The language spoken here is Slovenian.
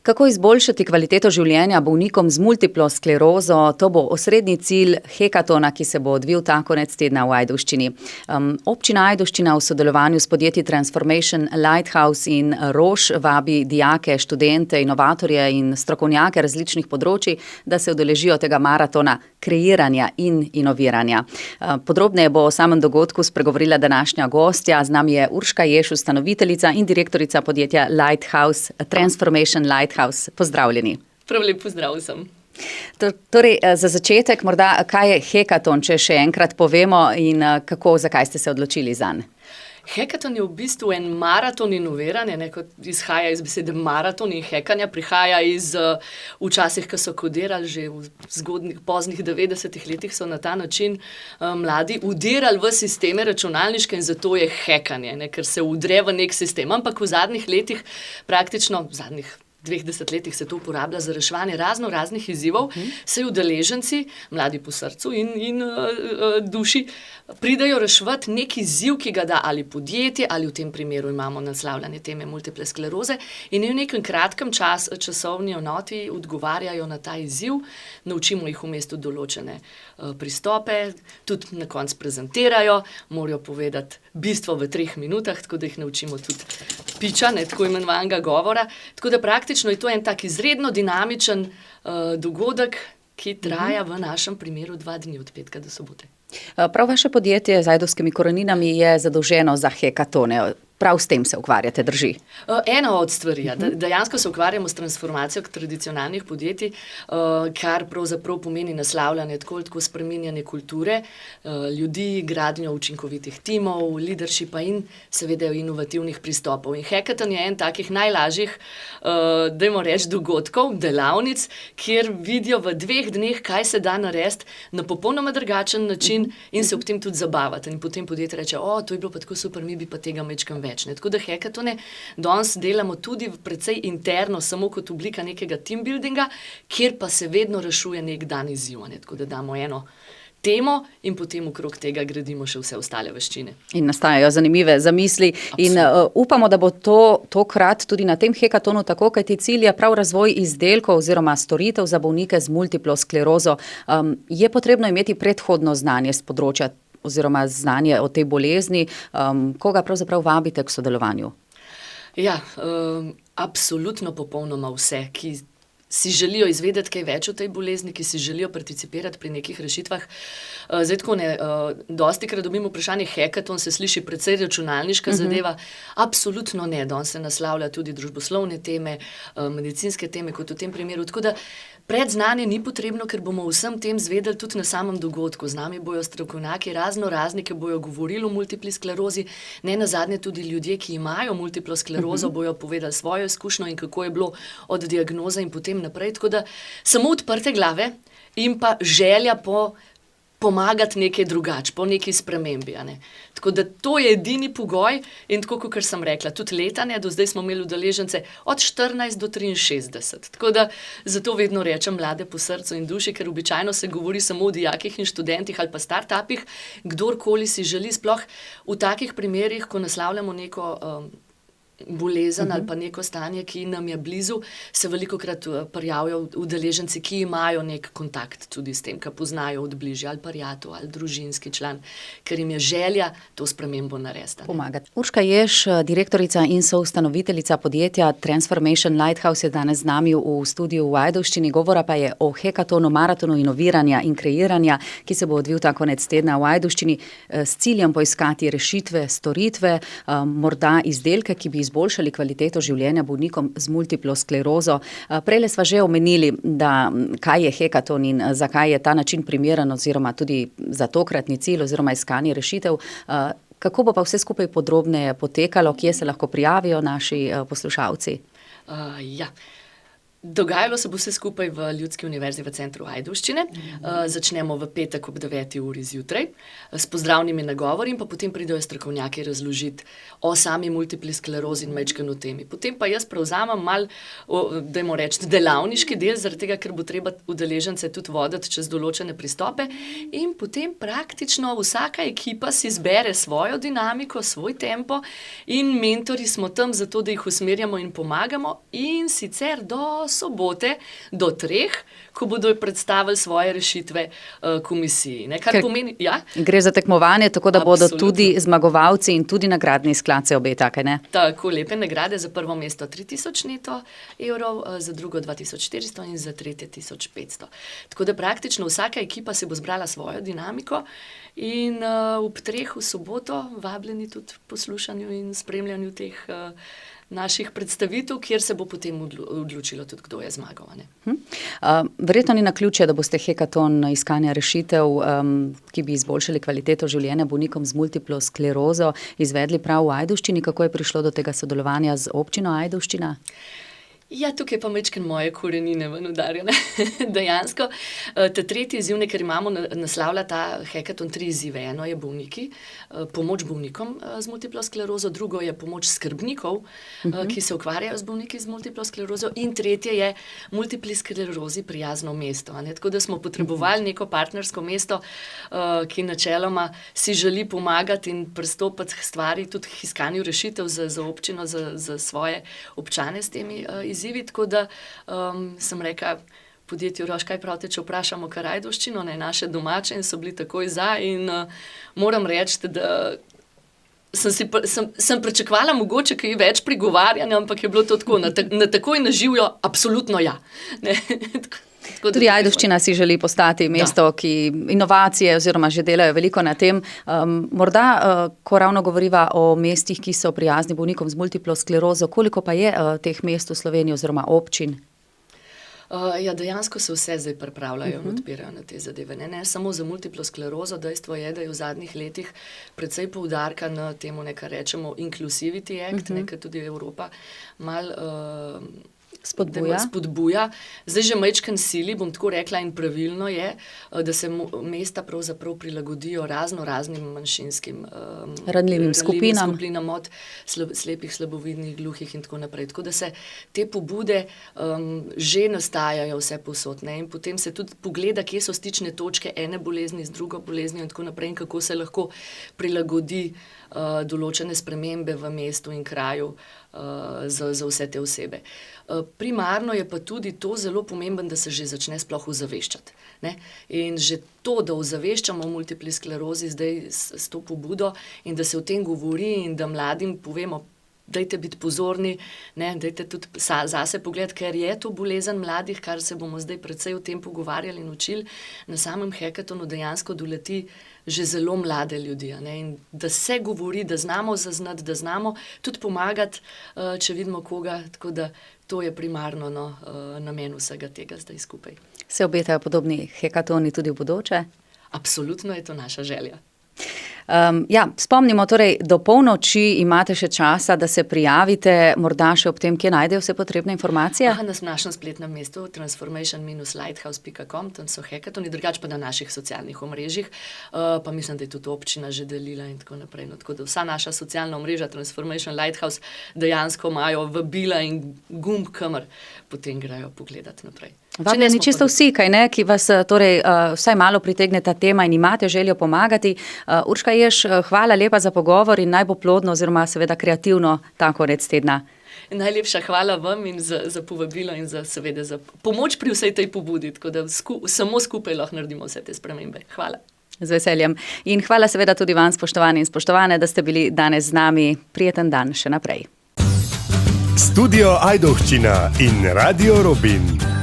Kako izboljšati kvaliteto življenja bolnikom z multiplo sklerozo? To bo osrednji cilj hekatona, ki se bo odvil ta konec tedna v Ajdovščini. Občina Ajdovščina v sodelovanju s podjetji Transformation Lighthouse in Roš vabi dijake, študente, inovatorje in strokovnjake različnih področij, da se udeležijo tega maratona kreiranja in inoviranja. Podrobneje bo o samem dogodku spregovorila današnja gostja. Z nami je Urška Jež, ustanoviteljica in direktorica podjetja Lighthouse, Transformation Lighthouse. Pozdravljeni. Prav lep pozdrav vsem. Torej, za začetek morda, kaj je hekaton, če še enkrat povemo in zakaj ste se odločili zanj? Hekaton je v bistvu en maraton inoviranja, kot izhaja iz besede maraton in hekanja, prihaja iz včasih, ko so kodirali, že v zgodnjih, poznih 90-ih letih so na ta način mladi udirali v sisteme računalniške in zato je hekanje, ker se udre v nek sistem, ampak v zadnjih letih, praktično v zadnjih 20 letih se to uporablja za reševanje raznih izzivov, saj udeleženci, mladi po srcu in duši, pridajo reševati nek izziv, ki ga da ali podjetje, ali v tem primeru imamo naslavljanje teme multiple skleroze in v nekem kratkem časovni enoti odgovarjajo na ta izziv, naučimo jih v mestu določene pristope, tudi na koncu prezentirajo, morajo povedati bistvo v 3 minutah, tako da jih naučimo tudi piča, tako imenovanega govora, tako da praktično je to en tak izredno dinamičen dogodek, ki traja v našem primeru 2 dni od petka do sobote. Prav vaše podjetje z ajdovskimi koreninami je zadolženo za hekatone. Prav s tem se ukvarjate, drži? Ena od stvari, dejansko se ukvarjamo s transformacijo tradicionalnih podjetij, kar pravzaprav pomeni naslavljanje tako spreminjanje kulture, ljudi, gradnjo učinkovitih timov, leadershipa in seveda inovativnih pristopov. In hekaton je en takih najlažjih, dajmo reči, dogodkov, delavnic, kjer vidijo v 2 dneh, kaj se da narediti na popolnoma drugačen način in se ob tem tudi zabavati. In potem podjetje reče, to je bilo pa tako super, mi bi pa tega majčkeno več. Tako da hekatone danes delamo tudi precej interno, samo kot oblika nekega team buildinga, kjer pa se vedno rešuje nek dan izziv. Tako da damo eno temo in potem okrog tega gradimo še vse ostale veščine. In nastajajo zanimive zamisli. Absolutno. In upamo, da bo tokrat tudi na tem hekatonu tako, kajti cilj je prav razvoj izdelkov oziroma storitev za bolnike z multiplo sklerozo. Je potrebno imeti predhodno znanje z področja oziroma znanje o tej bolezni, koga pravzaprav vabite k sodelovanju? Ja, absolutno popolnoma vse, ki si želijo izvedeti kaj več o tej bolezni, ki si želijo participirati pri nekih rešitvah. Zdaj tako ne, dostikrat dobimo vprašanje, hekaton se sliši precej računalniška zadeva, absolutno ne, danes se naslavlja tudi družboslovne teme, medicinske teme, kot v tem primeru, tako da predznanje ni potrebno, ker bomo vsem tem zvedeli tudi na samem dogodku. Z nami bojo strokovnjaki razni, ki bojo govorili o multipli sklerozi, ne nazadnje tudi ljudje, ki imajo multiplo sklerozo, bojo povedali svojo izkušnjo in kako je bilo od diagnoze in potem naprej. Tako da samo odprte glave in pa želja po pomagati nekaj drugače, po neki spremembi. Tako da to je edini pogoj in tako, kot sem rekla, tudi letanje, do zdaj smo imeli udeležence od 14 do 63. Tako da zato vedno rečem mlade po srcu in duši, ker običajno se govori samo o dijakih in študentih ali pa startupih, kdorkoli si želi, sploh v takih primerih, ko naslavljamo neko bolezen ali pa neko stanje, ki nam je blizu, se velikokrat prijavijo udeleženci, ki imajo nek kontakt tudi s tem, ki poznajo od bližje ali prijatelj ali družinski član, ker jim je želja to spremembo narediti. Pomagati. Urška Jež, direktorica in soustanoviteljica podjetja Transformation Lighthouse, je danes z nami v studiu v Ajdovščini. Govora pa je o hekatonu, maratonu inoviranja in kreiranja, ki se bo odvil ta konec tedna v Ajdovščini s ciljem poiskati rešitve, storitve, morda izdelke, ki bi izboljšali kvaliteto življenja bolnikom z multiplo sklerozo. Prejle sva že omenili, da kaj je hekaton in zakaj je ta način primeren oziroma tudi za tokratni cilj oziroma iskanje rešitev. Kako bo pa vse skupaj podrobneje potekalo, kje se lahko prijavijo naši poslušalci? Ja. Dogajalo se bo vse skupaj v Ljudski univerzi v centru Ajdovščine. Začnemo v petek ob 9. uri zjutraj s pozdravnimi nagovori in pa potem pridejo strokovnjaki razložiti o sami multipli sklerozi in majčkeno temi. Potem pa jaz prevzamem mal, dajmo reči, delavniški del, zaradi tega, ker bo treba udeležence tudi voditi čez določene pristope in potem praktično vsaka ekipa si zbere svojo dinamiko, svoj tempo in mentori smo tam zato, da jih usmerjamo in pomagamo in sicer do sobote do 3, ko bodo predstavili svoje rešitve komisiji. Ne? Kar pomeni, ja? Gre za tekmovanje, tako da bodo tudi zmagovalci in tudi nagradni sklad se obeta, kaj ne? Tako, lepe nagrade, za prvo mesto 3000 neto evrov, za drugo 2400 in za tretje 1500. Tako da praktično vsaka ekipa se bo zbrala svojo dinamiko in ob 3 v soboto vabljeni tudi poslušanju in spremljanju teh naših predstavitev, kjer se bo potem odločilo tudi, kdo je zmagal. Verjetno ni naključje, da boste hekaton iskanja rešitev, ki bi izboljšali kvaliteto življenja bolnikom z multiplo sklerozo, izvedli prav v Ajdovščini. Kako je prišlo do tega sodelovanja z občino Ajdovščina? Ja, tukaj pa majčkeno moje korenine ven udarjene. Dejansko, ta tretji izziv, ker imamo, naslavlja ta hekaton 3 izzive. Eno je bolniki, pomoč bolnikom z multiplo sklerozo, drugo je pomoč skrbnikov, ki se ukvarjajo z bolniki z multiplo sklerozo in tretje je multipli sklerozi prijazno mesto. Tako da smo potrebovali neko partnersko mesto, ki načeloma si želi pomagati in pristopiti k stvari, tudi k iskanju rešitev za občino, za svoje občane s temi izzivi, tako da sem rekla podjetju Roš, kaj pravite, če vprašamo kar Ajdovščino, naše domače in so bili takoj za in moram reči, da sem pričakovala mogoče kaj več prigovarjanja, ampak je bilo to tako, na takoj naživjo, absolutno ja. Tudi Ajdovščina si želi postati mesto, ki inovacije oziroma že delajo veliko na tem. Morda, ko ravno govoriva o mestih, ki so prijazni bolnikom z multiplo sklerozo, koliko pa je teh mest v Sloveniji oziroma občin? Ja, dejansko se vse zdaj pripravljajo in odpirajo na te zadeve. Ne samo za multiplo sklerozo, dejstvo je, da je v zadnjih letih precej poudarka na temu, kar rečemo Inclusivity Act, ker tudi Evropa malo spodbuja. Zdaj že majčkeno sili, bom tako rekla, in pravilno je, da se mesta pravzaprav prilagodijo raznim manjšinskim ranljivim skupinam od slepih, slabovidnih, gluhih in tako naprej. Tako da se te pobude že nastajajo vse povsod. In potem se tudi pogleda, kje so stične točke ene bolezni z drugo boleznijo in tako naprej in kako se lahko prilagodi določene spremembe v mestu in kraju za vse te osebe. Primarno je pa tudi to zelo pomembno, da se že začne sploh ozaveščati. In že to, da ozaveščamo o multipli sklerozi zdaj s to pobudo in da se o tem govori in da mladim povemo, dajte biti pozorni, dajte tudi zase pogledati, ker je to bolezen mladih, kar se bomo zdaj precej o tem pogovarjali in učili, na samem hekatonu dejansko doleti že zelo mlade ljudi. In da se govori, da znamo zaznati, da znamo tudi pomagati, če vidimo koga, tako da to je primarno namen vsega tega zdaj skupaj. Se obetajo podobni hekatoni tudi v bodoče? Absolutno je to naša želja. Spomnimo, torej, do polnoči imate še časa, da se prijavite, morda še ob tem, kje najdejo vse potrebne informacije? Na našem spletnem mestu transformation-lighthouse.com, tam so hekatoni, drugače pa na naših socialnih omrežjih, pa mislim, da je tudi občina že delila in tako naprej. Tako da vsa naša socialna omrežja Transformation Lighthouse dejansko imajo vabila in gumb, kamor potem grejo pogledati naprej. Vabljeni čisto vsi, kaj ne, ki vas torej vsaj malo pritegne ta tema in imate željo pomagati. Urška Jež, hvala lepa za pogovor in naj bo plodno oziroma seveda kreativno ta konec tedna. Najlepša hvala vam in za povabilo in seveda za pomoč pri vsej tej pobudi, tako da samo skupaj lahko naredimo vse te spremembe. Hvala. Z veseljem. In hvala seveda tudi vam, spoštovani in spoštovane, da ste bili danes z nami. Prijeten dan še naprej. Studio Ajdovščina in Radio Robin.